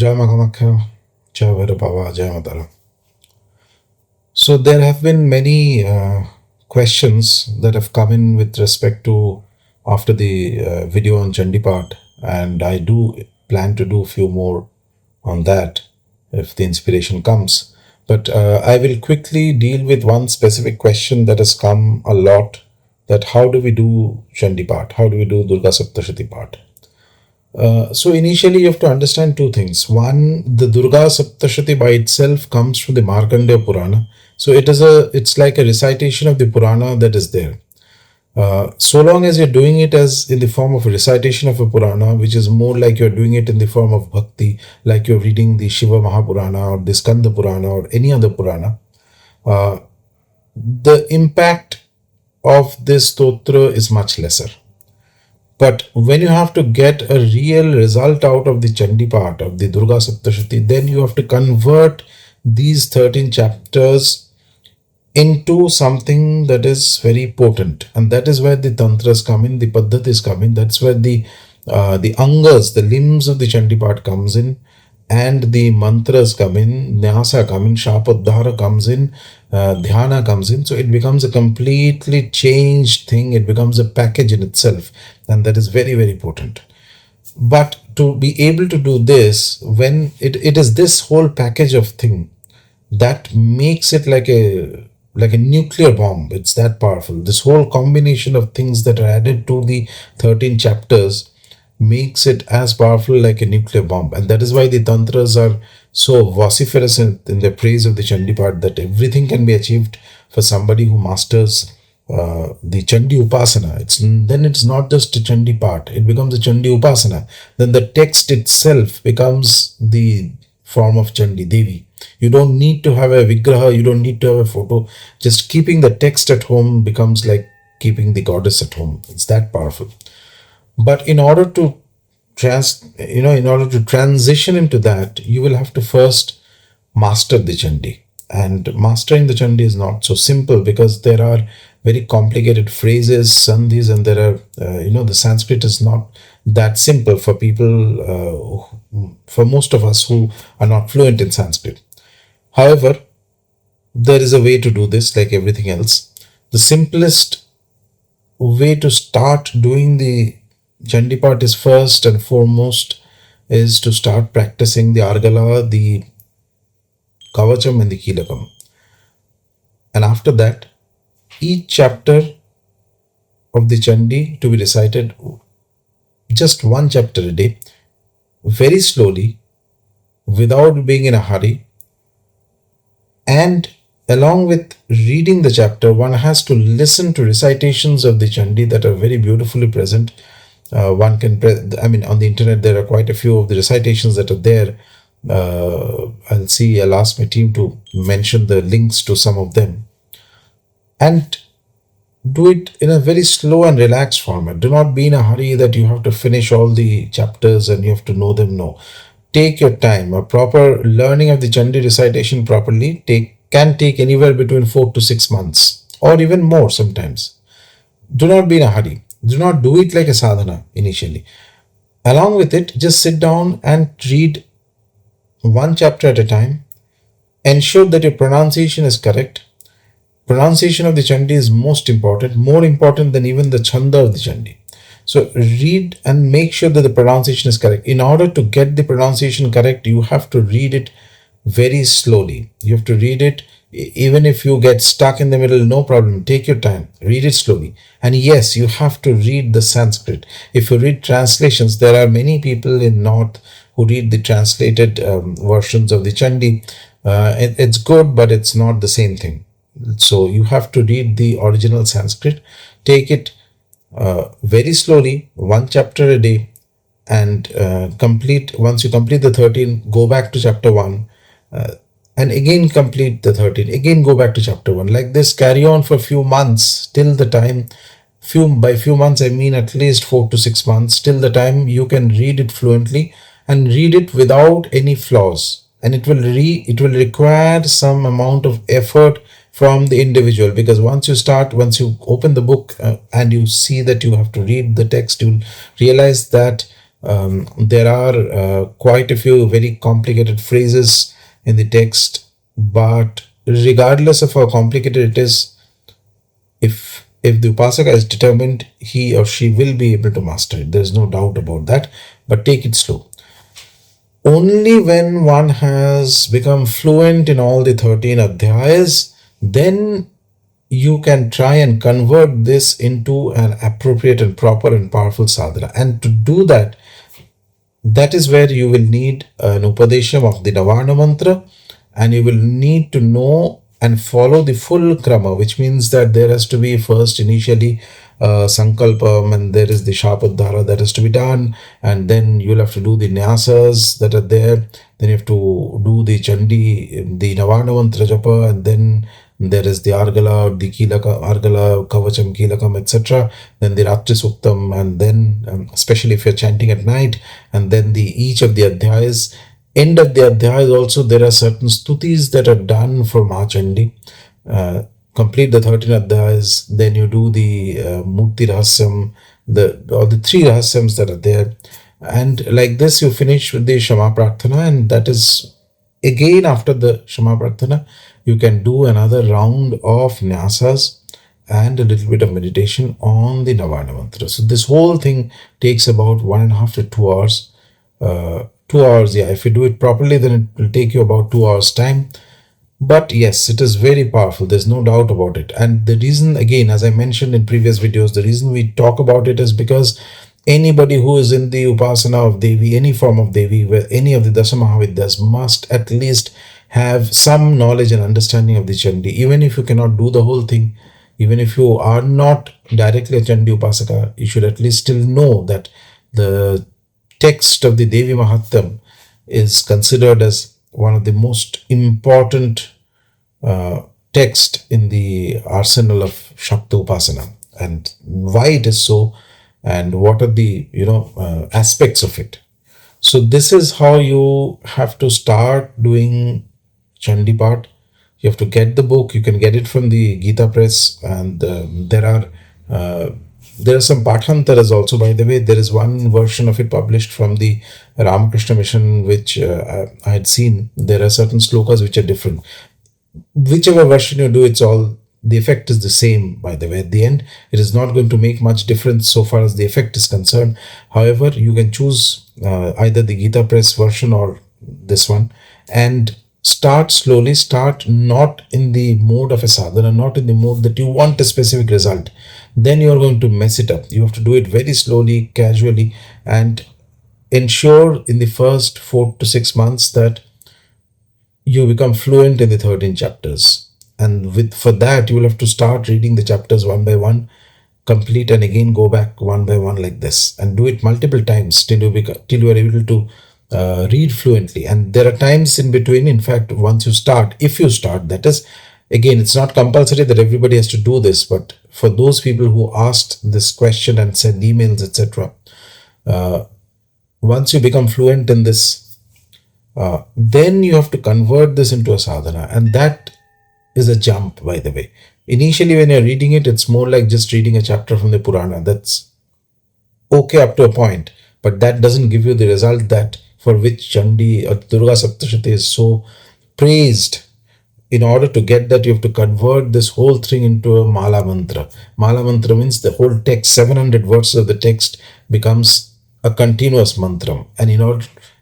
Jai Ma Kamakhya, Jai Bhairava, Jai Matara. So there have been many questions that have come in with respect to after the video on Chandipaath, and I do plan to do a few more on that if the inspiration comes. But I will quickly deal with one specific question that has come a lot, that how do we do Chandipaath? How do we do Durga Saptashati Path? So initially you have to understand two things. One, the Durga Saptashati by itself comes from the Markandeya Purana. So it's like a recitation of the Purana that is there. So long as you're doing it as in the form of a recitation of a Purana, which is more like you're doing it in the form of bhakti, like you're reading the Shiva Mahapurana or the Skanda Purana or any other Purana, the impact of this stotra is much lesser. But when you have to get a real result out of the Chandi part of the Durga Saptashati, then you have to convert these 13 chapters into something that is very potent. And that is where the tantras come in, the paddhatis come in. That's where the angas, the limbs of the Chandi part comes in, and the mantras come in, nyasa come in, shapadhara comes in, dhyana comes in. So it becomes a completely changed thing. It becomes a package in itself, and that is very, very important. But to be able to do this, when it is this whole package of thing that makes it like a nuclear bomb. It's that powerful. This whole combination of things that are added to the 13 chapters makes it as powerful like a nuclear bomb. And that is why the tantras are so vociferous in their praise of the Chandi part, that everything can be achieved for somebody who masters the Chandi Upasana. Then it's not just a Chandi part, it becomes a Chandi Upasana. Then the text itself becomes the form of Chandi, Devi. You don't need to have a vigraha, you don't need to have a photo. Just keeping the text at home becomes like keeping the goddess at home. It's that powerful. But in order to transition into that, you will have to first master the Chandi. And mastering the Chandi is not so simple, because there are very complicated phrases, sandhis, and there are, the Sanskrit is not that simple for people, for most of us who are not fluent in Sanskrit. However, there is a way to do this, like everything else. The simplest way to start doing the Chandi part is, first and foremost, is to start practicing the Argala, the Kavacham and the Kilakam. And after that, each chapter of the Chandi to be recited, just one chapter a day, very slowly, without being in a hurry. And along with reading the chapter, one has to listen to recitations of the Chandi that are very beautifully present. One can, on the internet, there are quite a few of the recitations that are there. I'll ask my team to mention the links to some of them. And do it in a very slow and relaxed format. Do not be in a hurry that you have to finish all the chapters and you have to know them. No. Take your time. A proper learning of the Chandi recitation properly can take anywhere between 4 to 6 months, or even more sometimes. Do not be in a hurry. Do not do it like a sadhana initially. Along with it, just sit down and read one chapter at a time. Ensure that your pronunciation is correct. Pronunciation of the Chandi is most important, more important than even the chanda of the Chandi. So read and make sure that the pronunciation is correct. In order to get the pronunciation correct, you have to read it very slowly. You have to read it, even if you get stuck in the middle, no problem. Take your time, read it slowly. And yes, you have to read the Sanskrit. If you read translations, there are many people in North who read the translated versions of the Chandi. It's good, but it's not the same thing. So you have to read the original Sanskrit. Take it very slowly, one chapter a day, and once you complete the 13, go back to chapter 1, and again complete the 13, again go back to chapter 1. Like this, carry on for a few months, till the time, by few months I mean at least 4 to 6 months, till the time you can read it fluently and read it without any flaws. And it will require some amount of effort from the individual, because once you open the book and you see that you have to read the text, you'll realize that There are quite a few very complicated phrases in the text, but regardless of how complicated it is, if the upasaka is determined, he or she will be able to master it. There's no doubt about that. But take it slow. Only when one has become fluent in all the 13 adhyayas, then you can try and convert this into an appropriate and proper and powerful sadhana. And to do that, that is where you will need an upadesham of the Navana mantra, and you will need to know and follow the full krama, which means that there has to be first initially sankalpam, and there is the shapadhara that has to be done, and then you'll have to do the nyasas that are there, then you have to do the chandi, the Navana mantra japa, and then there is the Argala, the Kilaka, Argala, Kavacham, Kilakam, etc. Then the Ratri Suktam, and then, especially if you're chanting at night, and then the each of the Adhyayas. End of the Adhyayas also, there are certain stutis that are done for Mahachandi. Complete the 13 Adhyayas, then you do the Murti Rahasyam, or the three Rahasyams that are there. And like this, you finish with the Shama Prarthana, and that is again after the Shama Prarthana, you can do another round of nyasas and a little bit of meditation on the Navana mantra. So this whole thing takes about 1.5 to 2 hours. 2 hours, yeah. If you do it properly, then it will take you about 2 hours time. But yes, it is very powerful. There's no doubt about it. And the reason, again, as I mentioned in previous videos, the reason we talk about it is because anybody who is in the upasana of Devi, any form of Devi, where any of the Dasamahavidyas must at least have some knowledge and understanding of the Chandi. Even if you cannot do the whole thing, even if you are not directly a Chandi Upasaka, you should at least still know that the text of the Devi Mahatmam is considered as one of the most important text in the arsenal of Shakta Upasana, and why it is so, and what are the aspects of it. So this is how you have to start doing Chandipaath. You have to get the book. You can get it from the Gita Press, and there are some Pathantaras also, by the way. There is one version of it published from the Ramakrishna Mission, which I had seen. There are certain slokas which are different. Whichever version you do, it's all, the effect is the same, by the way. At the end, it is not going to make much difference so far as the effect is concerned. However, you can choose either the Gita Press version or this one, and start slowly. Start not in the mode of a sadhana, not in the mode that you want a specific result. Then you are going to mess it up. You have to do it very slowly, casually, and ensure in the first 4 to 6 months that you become fluent in the 13 chapters. And for that, you will have to start reading the chapters one by one, complete, and again go back one by one like this, and do it multiple times till you are able to read fluently. And there are times in between. In fact, once you start, if you start, that is, again, it's not compulsory that everybody has to do this, but for those people who asked this question and sent emails, etc., once you become fluent in this, then you have to convert this into a sadhana, and that is a jump, by the way. Initially, when you're reading it, it's more like just reading a chapter from the Purana. That's okay up to a point, but that doesn't give you the result that for which Chandi or Durga Saptashati is so praised. In order to get that, you have to convert this whole thing into a Mala Mantra. Mala Mantra means the whole text, 700 verses of the text becomes a continuous mantra.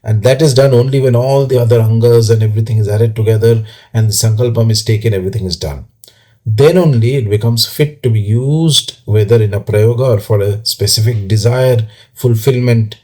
And that is done only when all the other angas and everything is added together and the sankalpam is taken, everything is done. Then only it becomes fit to be used, whether in a prayoga or for a specific desire fulfillment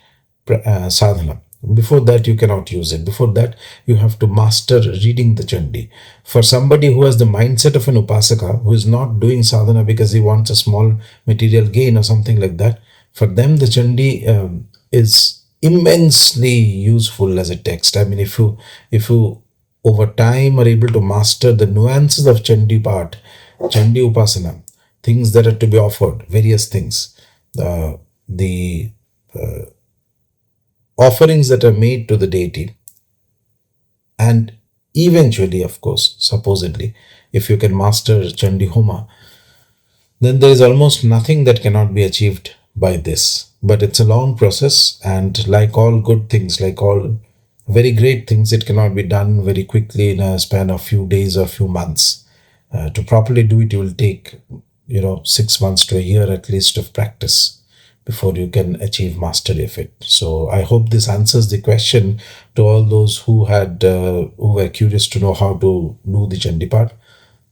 sadhana. Before that, you cannot use it. Before that, you have to master reading the Chandi. For somebody who has the mindset of an Upasaka, who is not doing sadhana because he wants a small material gain or something like that, for them the Chandi is immensely useful as a text. I mean, if you over time are able to master the nuances of Chandipaath, Chandi Upasana, things that are to be offered, various things, the offerings that are made to the deity, and eventually, of course, supposedly, if you can master Chandihoma, then there is almost nothing that cannot be achieved by this. but it's a long process. And like all good things, like all very great things, it cannot be done very quickly in a span of few days or few months. To properly do it, you will take, 6 months to a year at least of practice before you can achieve mastery of it. So I hope this answers the question to all those who were curious to know how to do the Chandipaath.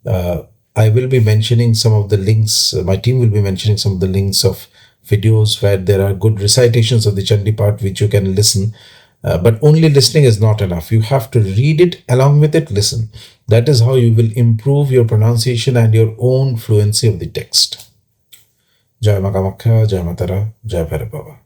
Uh, I will be mentioning some of the links. My team will be mentioning some of the links of videos where there are good recitations of the Chandipaath which you can listen. But only listening is not enough. You have to read it, along with it, listen. That is how you will improve your pronunciation and your own fluency of the text. Jai Ma Kamakhya, Jai Matara, Jai Bhairava.